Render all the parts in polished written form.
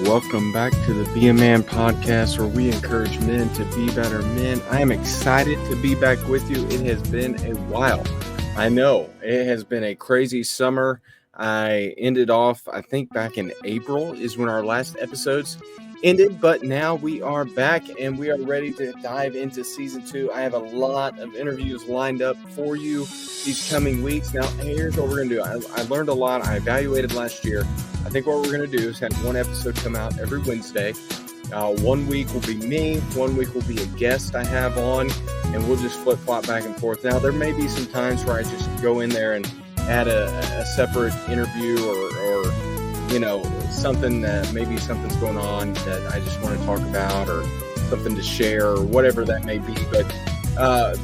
Welcome back to the Be a Man podcast, where we encourage men to be better men. I am excited to be back with you. It has been a while. I know it has been a crazy summer. I ended off, I think back in April is when our last episodes ended, but now we are back and we are ready to dive into season 2. I have a lot of interviews lined up for you these coming weeks. Now, here's what we're going to do. I learned a lot. I evaluated last year. I think what we're going to do is have one episode come out every Wednesday. 1 week will be me. 1 week will be a guest I have on, and we'll just flip-flop back and forth. Now, there may be some times where I just go in there and add a separate interview or something that maybe something's going on that I just want to talk about, or something to share, or whatever that may be. But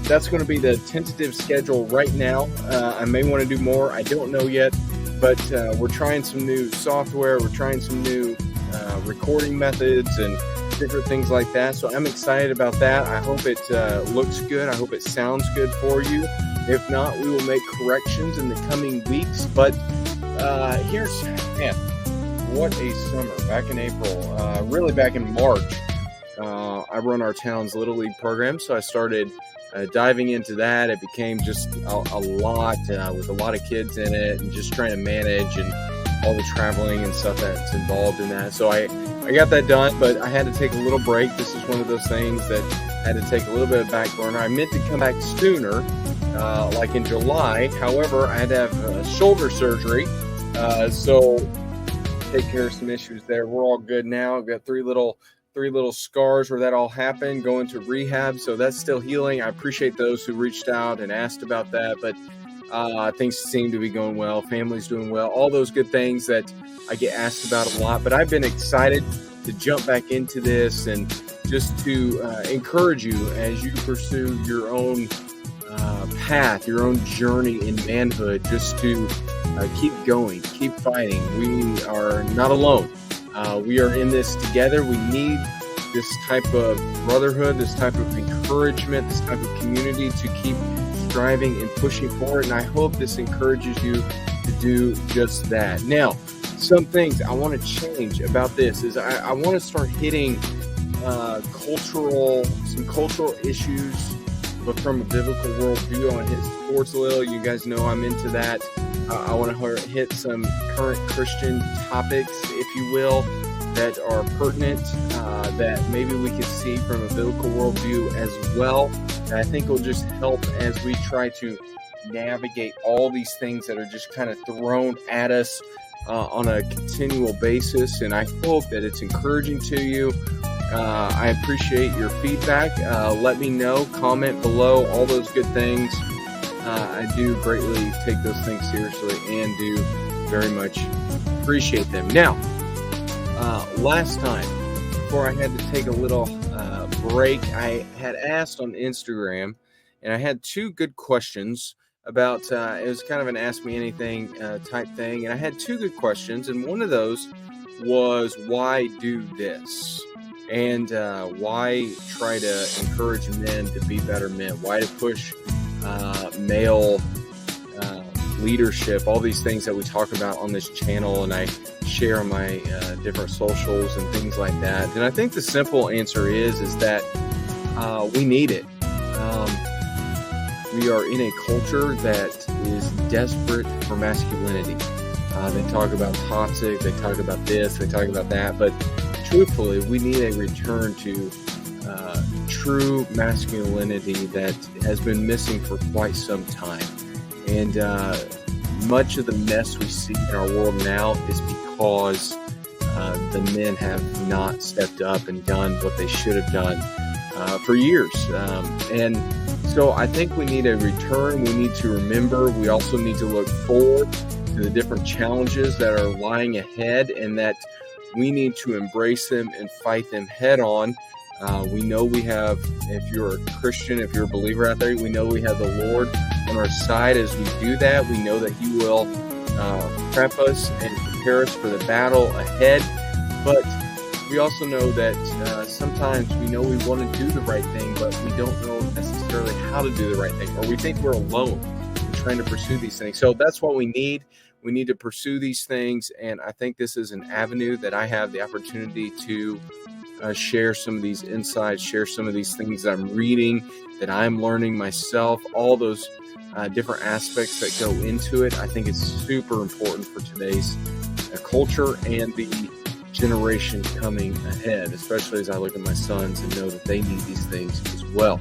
that's going to be the tentative schedule right now. I may want to do more. I don't know yet. But we're trying some new software. We're trying some new recording methods and different things like that. So I'm excited about that. I hope it looks good. I hope it sounds good for you. If not, we will make corrections in the coming weeks. But what a summer. Back in April, really back in March, I run our town's Little League program. So I started diving into that. It became just a lot with a lot of kids in it, and just trying to manage and all the traveling and stuff that's involved in that. So I got that done, but I had to take a little break. This is one of those things that I had to take a little bit of back burner. I meant to come back sooner, like in July. However, I had to have shoulder surgery, so take care of some issues there. We're all good now. I've got three little scars where that all happened, going to rehab. So that's still healing. I appreciate those who reached out and asked about that, but things seem to be going well. Family's doing well. All those good things that I get asked about a lot, but I've been excited to jump back into this and just to encourage you as you pursue your own path, your own journey in manhood, just to keep going, keep fighting. We are not alone. We are in this together. We need this type of brotherhood, this type of encouragement, this type of community to keep striving and pushing forward. And I hope this encourages you to do just that. Now, some things I want to change about this is I want to start hitting some cultural issues, but from a biblical worldview. I want to hit sports a little. You guys know I'm into that. I want to hit some current Christian topics, if you will, that are pertinent, that maybe we can see from a biblical worldview as well. And I think will just help as we try to navigate all these things that are just kind of thrown at us on a continual basis. And I hope that it's encouraging to you. I appreciate your feedback. Let me know, comment below, all those good things. I do greatly take those things seriously and do very much appreciate them. Now, last time, before I had to take a little break, I had asked on Instagram, and I had 2 good questions about, it was kind of an Ask Me Anything type thing, and I had 2 good questions, and one of those was, why do this? And why try to encourage men to be better men? Why to push male leadership, all these things that we talk about on this channel, and I share on my different socials and things like that. And I think the simple answer is that we need it. We are in a culture that is desperate for masculinity. They talk about toxic, they talk about this, they talk about that, but truthfully, we need a return to true masculinity that has been missing for quite some time. And much of the mess we see in our world now is because the men have not stepped up and done what they should have done for years. And so I think we need a return. We need to remember. We also need to look forward to the different challenges that are lying ahead, and that we need to embrace them and fight them head on. We know we have, if you're a Christian, if you're a believer out there, we know we have the Lord on our side as we do that. We know that He will prep us and prepare us for the battle ahead. But we also know that sometimes we know we want to do the right thing, but we don't know necessarily how to do the right thing, or we think we're alone in trying to pursue these things. So that's what we need. We need to pursue these things, and I think this is an avenue that I have the opportunity to share some of these insights, share some of these things that I'm reading, that I'm learning myself, all those different aspects that go into it. I think it's super important for today's culture and the generation coming ahead, especially as I look at my sons and know that they need these things as well.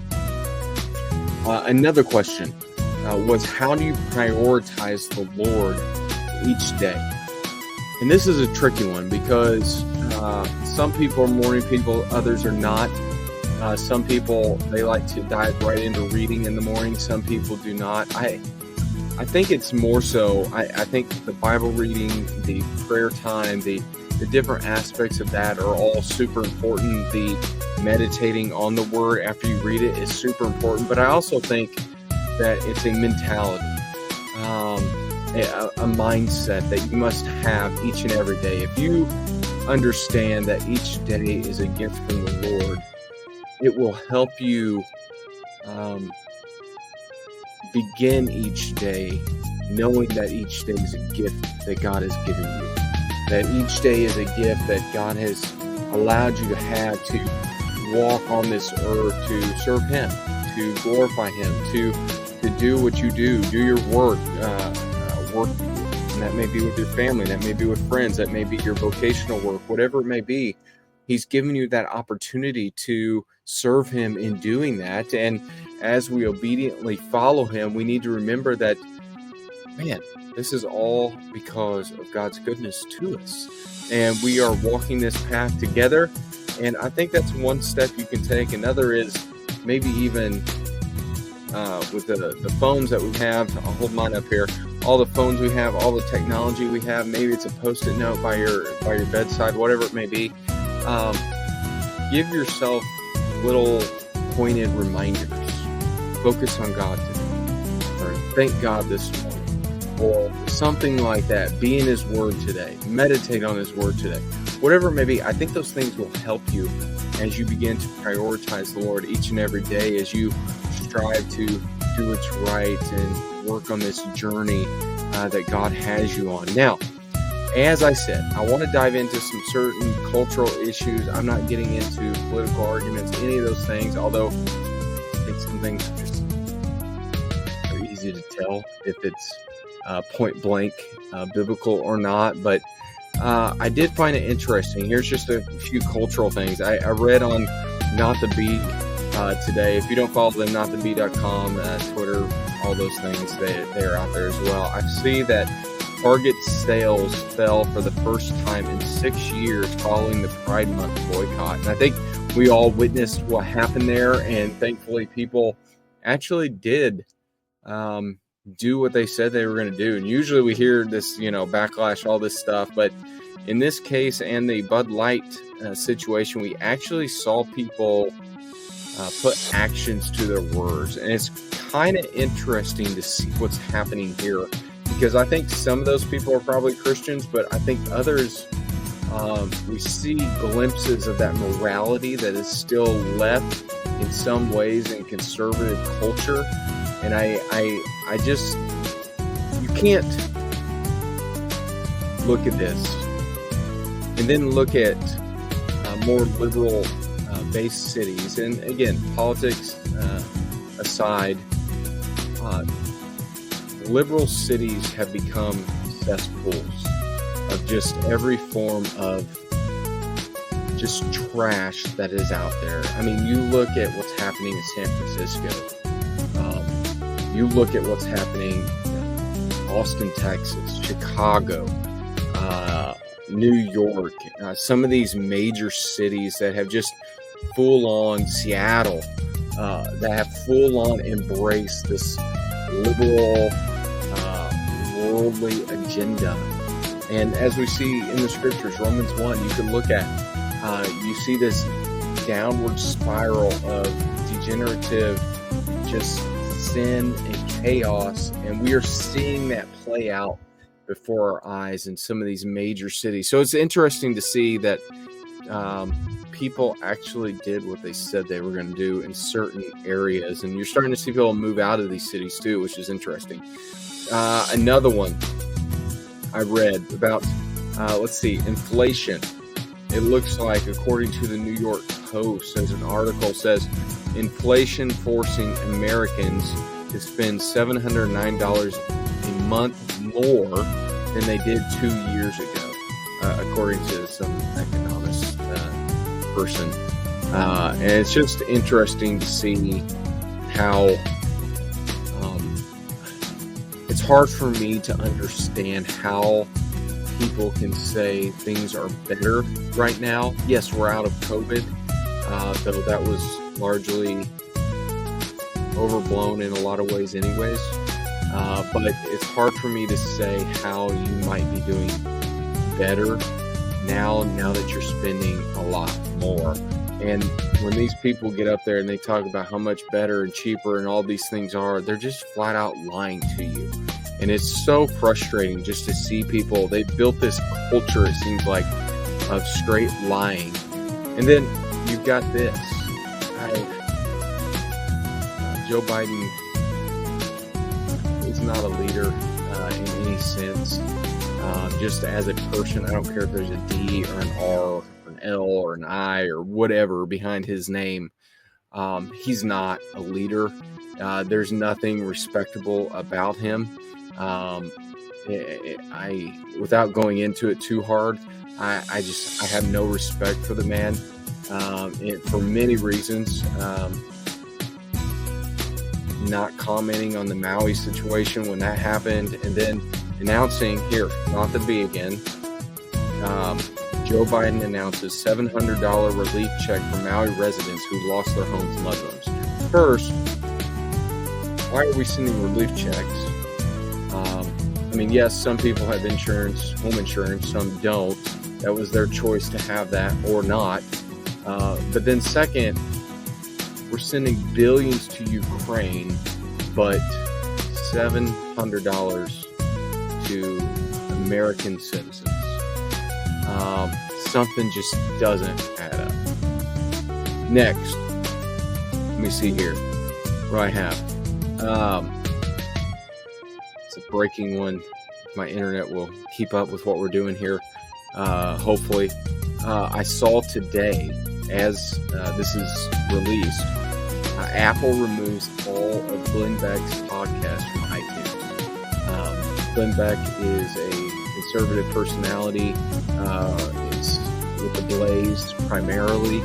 Another question was, how do you prioritize the Lord each day? And this is a tricky one because some people are morning people, others are not. Some people, they like to dive right into reading in the morning. Some people do not. I think it's more so, I think the Bible reading, the prayer time, the different aspects of that are all super important. The meditating on the word after you read it is super important. But I also think that it's a mentality, a mindset that you must have each and every day. If you understand that each day is a gift from the Lord, it will help you begin each day knowing that each day is a gift that God has given you. That each day is a gift that God has allowed you to have to walk on this earth, to serve Him, to glorify Him, to do what you do your work, and that may be with your family, that may be with friends, that may be your vocational work, whatever it may be. He's given you that opportunity to serve Him in doing that. And as we obediently follow Him, we need to remember that, man, this is all because of God's goodness to us. And we are walking this path together. And I think that's one step you can take. Another is maybe even with the phones that we have. I'll hold mine up here. All the phones we have, all the technology we have. Maybe it's a Post-it note by your bedside, whatever it may be. Give yourself little pointed reminders. Focus on God today. Or thank God this morning. Or something like that. Be in His Word today. Meditate on His Word today. Whatever it may be, I think those things will help you as you begin to prioritize the Lord each and every day, as you strive to do what's right and work on this journey that God has you on. Now, as I said, I want to dive into some certain cultural issues. I'm not getting into political arguments, any of those things, although I think some things are just very easy to tell if it's point blank biblical or not. But I did find it interesting. Here's just a few cultural things. I read on Not the Beat today. If you don't follow them, notthebee.com, Twitter, all those things, they're out there as well. I see that Target sales fell for the first time in 6 years following the Pride Month boycott. And I think we all witnessed what happened there, and thankfully people actually did do what they said they were going to do. And usually we hear this, backlash, all this stuff, but in this case and the Bud Light situation, we actually saw people put actions to their words. And it's kind of interesting to see what's happening here, because I think some of those people are probably Christians, but I think others, we see glimpses of that morality that is still left in some ways in conservative culture. And I just, you can't look at this and then look at more liberal based cities. And again, politics aside, liberal cities have become cesspools of just every form of just trash that is out there. I mean, you look at what's happening in San Francisco. You look at what's happening in Austin, Texas, Chicago, New York, some of these major cities that have just full-on, Seattle, that have full-on embraced this liberal, worldly agenda. And as we see in the scriptures, Romans 1, you can look at, you see this downward spiral of degenerative, just sin and chaos, and we are seeing that play out before our eyes in some of these major cities. So it's interesting to see that people actually did what they said they were going to do in certain areas, and you're starting to see people move out of these cities too, which is interesting. Another one, I read about, let's see, inflation. It looks like, according to the New York Post, as an article says, inflation forcing Americans to spend $709 a month more than they did 2 years ago, according to some economist person. And it's just interesting to see how it's hard for me to understand how people can say things are better right now. Yes, we're out of COVID, though that was largely overblown in a lot of ways anyways. But it's hard for me to say how you might be doing better now that you're spending a lot more. And when these people get up there and they talk about how much better and cheaper and all these things are, they're just flat out lying to you. And it's so frustrating just to see people. They've built this culture, it seems like, of straight lying. And then you've got this. Joe Biden is not a leader in any sense. Just as a person, I don't care if there's a D or an R or an L or an I or whatever behind his name. He's not a leader. There's nothing respectable about him. Without going into it too hard, I have no respect for the man, for many reasons. Not commenting on the Maui situation when that happened, and then announcing here, not the B again, Joe Biden announces $700 relief check for Maui residents who lost their homes Muslims. First, why are we sending relief checks? Yes, some people have insurance, home insurance, some don't. That was their choice to have that or not. But then second, we're sending billions to Ukraine, but $700 to American citizens. Something just doesn't add up. Next, let me see here. What do I have? It's a breaking one. My internet will keep up with what we're doing here. Hopefully. I saw today, as this is released, Apple removes all of Glenn Beck's podcasts from iTunes. Glenn Beck is a conservative personality. Is with the Blaze primarily.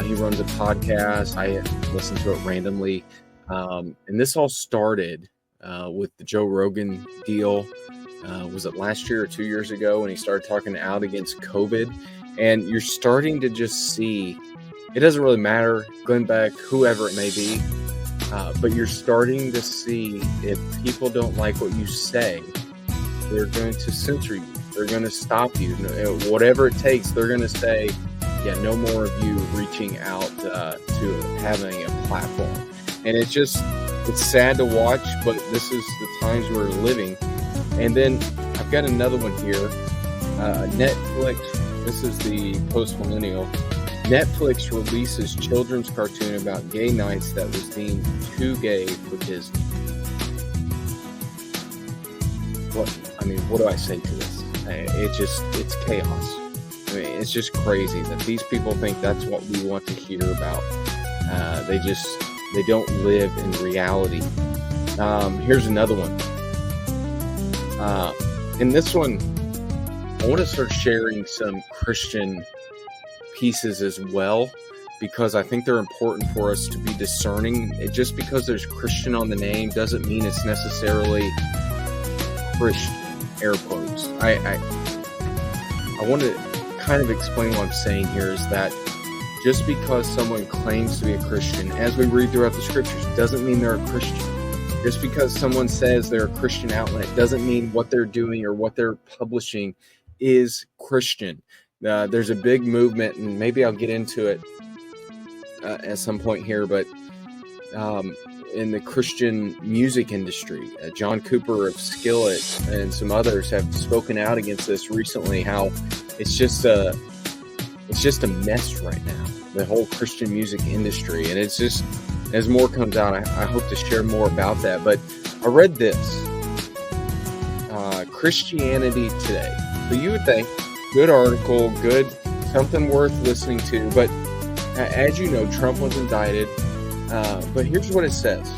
He runs a podcast. I listen to it randomly. And this all started with the Joe Rogan deal. Was it last year or 2 years ago when he started talking out against COVID? And you're starting to just see, it doesn't really matter, Glenn Beck, whoever it may be, but you're starting to see if people don't like what you say, they're going to censor you. They're going to stop you. Whatever it takes, they're going to say, yeah, no more of you reaching out to having a platform. And it's sad to watch, but this is the times we're living. And then I've got another one here. Netflix, this is the post-millennial. Netflix releases children's cartoon about gay nights that was deemed too gay for Disney. What do I say to this? It's chaos. It's just crazy that these people think that's what we want to hear about. They don't live in reality. Here's another one. In this one, I want to start sharing some Christian pieces as well, because I think they're important for us to be discerning. Just because there's Christian on the name doesn't mean it's necessarily Christian, air quotes. I want to kind of explain what I'm saying here is that just because someone claims to be a Christian, as we read throughout the scriptures, doesn't mean they're a Christian. Just because someone says they're a Christian outlet doesn't mean what they're doing or what they're publishing is Christian. There's a big movement, and maybe I'll get into it at some point here, but in the Christian music industry, John Cooper of Skillet and some others have spoken out against this recently, how it's just a mess right now, the whole Christian music industry. And it's just, as more comes out, I hope to share more about that. But I read this. Christianity Today. So you would think, good article, good, something worth listening to. But as you know, Trump was indicted. But here's what it says.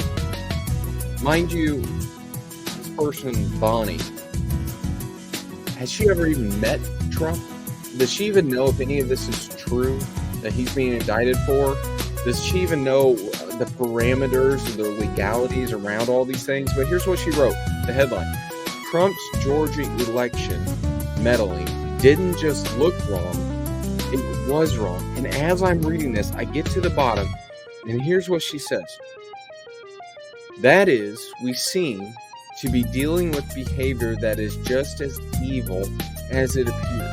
Mind you, this person, Bonnie, has she ever even met Trump? Does she even know if any of this is true that he's being indicted for? Does she even know the parameters or the legalities around all these things? But here's what she wrote, the headline. Trump's Georgia election meddling didn't just look wrong, it was wrong. And as I'm reading this, I get to the bottom, and here's what she says. That is, we seem to be dealing with behavior that is just as evil as it appears.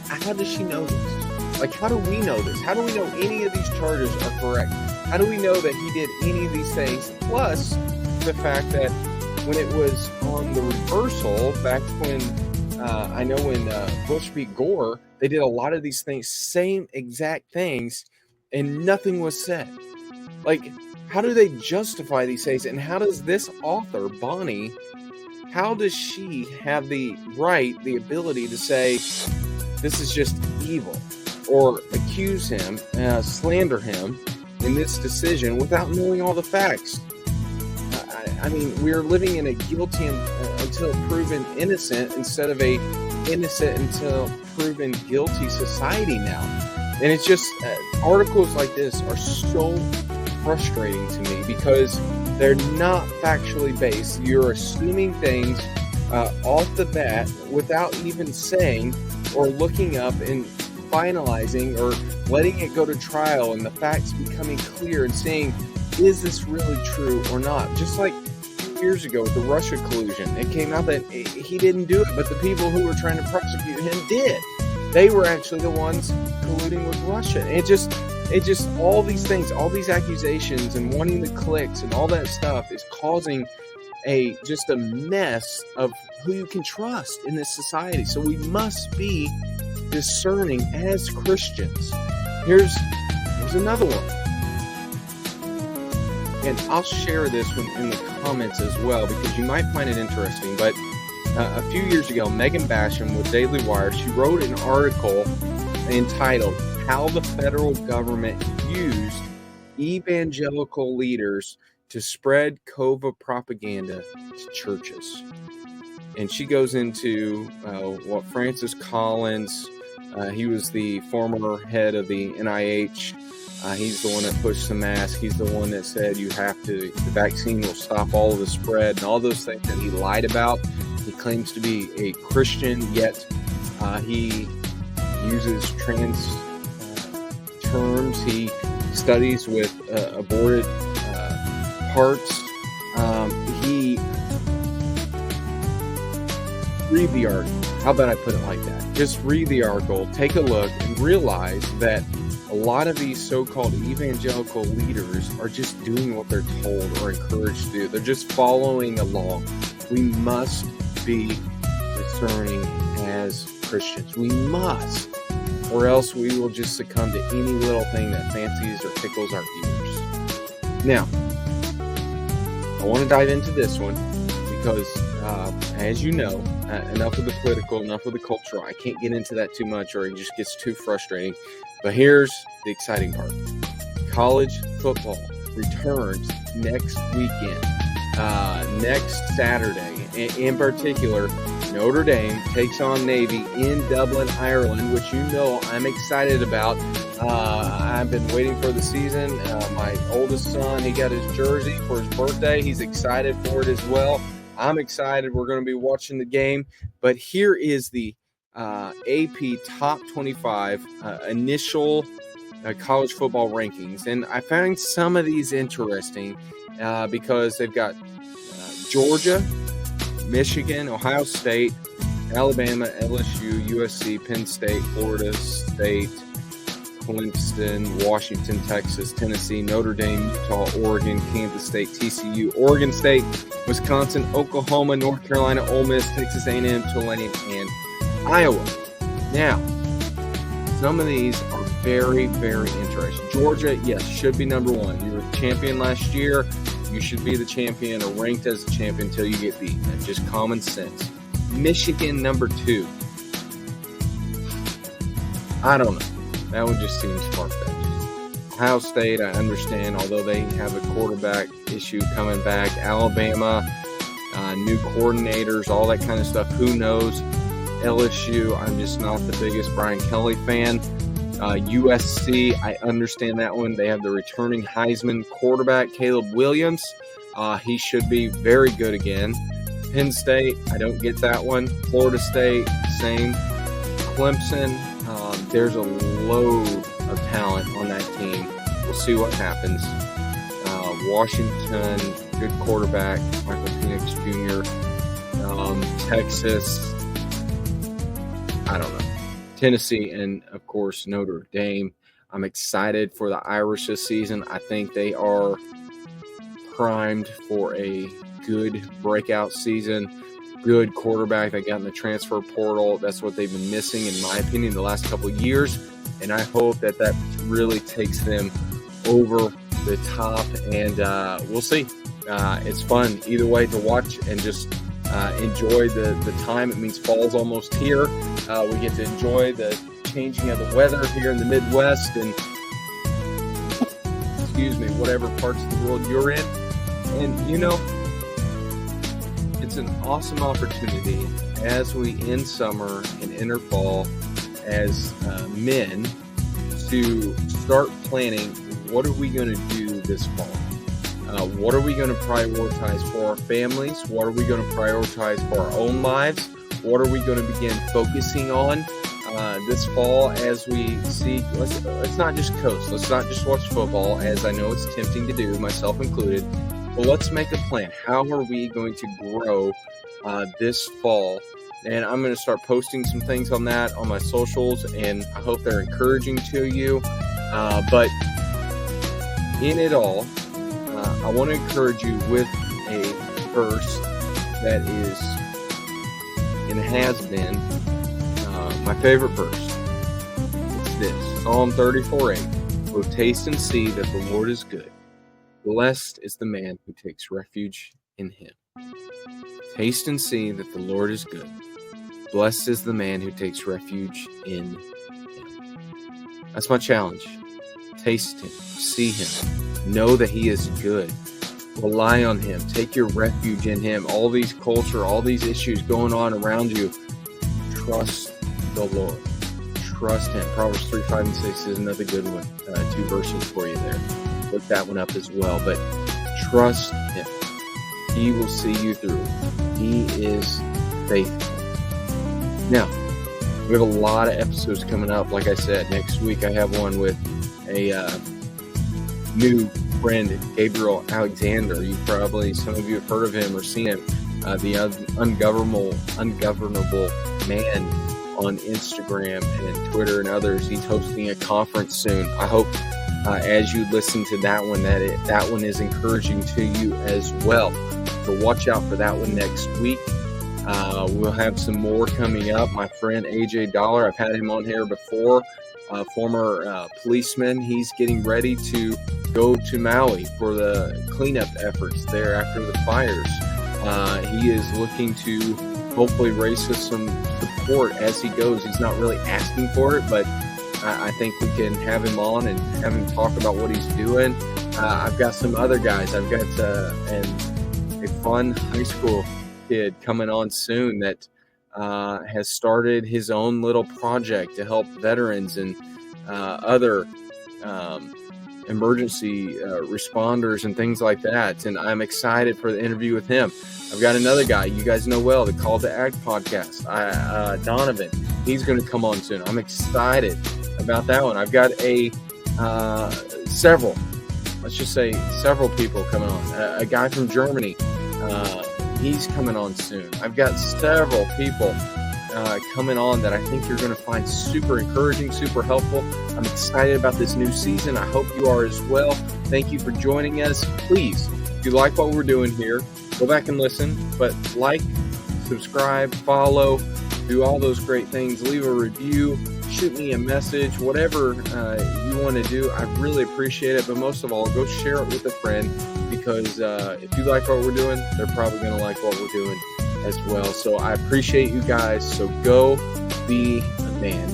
How does she know this? Like, how do we know this? How do we know any of these charges are correct? How do we know that he did any of these things? Plus, the fact that when it was on the reversal, back when, I know when Bush beat Gore, they did a lot of these things, same exact things, and nothing was said. Like, how do they justify these things? And how does this author, Bonnie, how does she have the right, the ability to say, this is just evil, or accuse him, slander him in this decision without knowing all the facts? I mean, we're living in a guilty until proven innocent instead of a innocent until proven guilty society now. And it's just, articles like this are so frustrating to me because they're not factually based. You're assuming things off the bat without even saying or looking up and finalizing or letting it go to trial and the facts becoming clear and saying, is this really true or not? Just like 2 years ago with the Russia collusion, it came out that he didn't do it, but the people who were trying to prosecute him did. They were actually the ones colluding with Russia. And it just all these things, all these accusations and wanting the clicks and all that stuff is causing just a mess of who you can trust in this society. So we must be discerning as Christians. Here's another one. And I'll share this one in the comments as well because you might find it interesting. But a few years ago, Megan Basham with Daily Wire, she wrote an article entitled How the Federal Government Used Evangelical Leaders to Spread COVID Propaganda to Churches. And she goes into what Francis Collins, he was the former head of the NIH. He's the one that pushed the mask. He's the one that said the vaccine will stop all of the spread and all those things that he lied about. He claims to be a Christian, yet he uses trans terms. He studies with aborted parts. Read the article. How about I put it like that? Just read the article, take a look, and realize that a lot of these so-called evangelical leaders are just doing what they're told or encouraged to do. They're just following along. We must be discerning as Christians. We must, or else we will just succumb to any little thing that fancies or tickles our ears. Now, I want to dive into this one because, as you know, enough of the political, enough of the cultural. I can't get into that too much or it just gets too frustrating. But here's the exciting part. College football returns next weekend, next Saturday. In particular, Notre Dame takes on Navy in Dublin, Ireland, which you know I'm excited about. I've been waiting for the season. My oldest son, he got his jersey for his birthday. He's excited for it as well. I'm excited. We're going to be watching the game. But here is the AP Top 25 initial college football rankings. And I find some of these interesting because they've got Georgia, Michigan, Ohio State, Alabama, LSU, USC, Penn State, Florida State, Clemson, Washington, Texas, Tennessee, Notre Dame, Utah, Oregon, Kansas State, TCU, Oregon State, Wisconsin, Oklahoma, North Carolina, Ole Miss, Texas A&M, Tulane, and Iowa. Now, some of these are very, very interesting. Georgia, yes, should be number one. You were champion last year. You should be the champion or ranked as the champion until you get beat. That's just common sense. Michigan, number 2. I don't know. That one just seems far-fetched. Ohio State, I understand, although they have a quarterback issue coming back. Alabama, new coordinators, all that kind of stuff. Who knows? LSU, I'm just not the biggest Brian Kelly fan. USC, I understand that one. They have the returning Heisman quarterback, Caleb Williams. He should be very good again. Penn State, I don't get that one. Florida State, same. Clemson, there's a load of talent on that team. We'll see what happens. Washington, good quarterback, Michael Penix Jr. Texas, I don't know. Tennessee, and of course Notre Dame. I'm excited for the Irish this season. I think they are primed for a good breakout season. Good quarterback they got in the transfer portal. That's what they've been missing, in my opinion, the last couple of years. And I hope that really takes them over the top. And we'll see. It's fun either way to watch and just enjoy the time. It means fall's almost here. We get to enjoy the changing of the weather here in the Midwest and, whatever parts of the world you're in. And, it's an awesome opportunity as we end summer and enter fall as men to start planning what are we going to do this fall. What are we going to prioritize for our families? What are we going to prioritize for our own lives? What are we going to begin focusing on this fall as we see? Let's not just coast. Let's not just watch football, as I know it's tempting to do, myself included. But let's make a plan. How are we going to grow this fall? And I'm going to start posting some things on that on my socials, and I hope they're encouraging to you. But in it all, I want to encourage you with a verse that is and has been my favorite verse. It's this, Psalm 34:8. Oh, taste and see that the Lord is good. Blessed is the man who takes refuge in him. Taste and see that the Lord is good. Blessed is the man who takes refuge in him. That's my challenge. Taste him. See him. Know that he is good. Rely on him. Take your refuge in him. All these culture, all these issues going on around you, trust the Lord. Trust him. Proverbs 3, 5, and 6 is another good one. 2 verses for you there. Look that one up as well. But trust him. He will see you through. He is faithful. Now, we have a lot of episodes coming up. Like I said, next week I have one with a new friend, Gabriel Alexander. Some of you have heard of him or seen him. The ungovernable man on Instagram and Twitter and others. He's hosting a conference soon. I hope as you listen to that one, that one is encouraging to you as well. So watch out for that one next week. We'll have some more coming up. My friend AJ Dollar, I've had him on here before, former policeman. He's getting ready to go to Maui for the cleanup efforts there after the fires. He is looking to hopefully raise us some support as he goes. He's not really asking for it, but I think we can have him on and have him talk about what he's doing. I've got some other guys. I've got a fun high school kid coming on soon that has started his own little project to help veterans and other emergency responders and things like that. And I'm excited for the interview with him. I've got another guy you guys know well, the Call to Act podcast, Donovan. He's going to come on soon. I'm excited about that one. I've got several people coming on. A guy from Germany, he's coming on soon. I've got several people coming on that I think you're going to find super encouraging, super helpful. I'm excited about this new season. I hope you are as well. Thank you for joining us. Please, if you like what we're doing here, go back and listen, but like, subscribe, follow, do all those great things. Leave a review, shoot me a message, whatever you want to do. I really appreciate it, but most of all, go share it with a friend, because because if you like what we're doing, they're probably going to like what we're doing as well. So I appreciate you guys. So go be a man.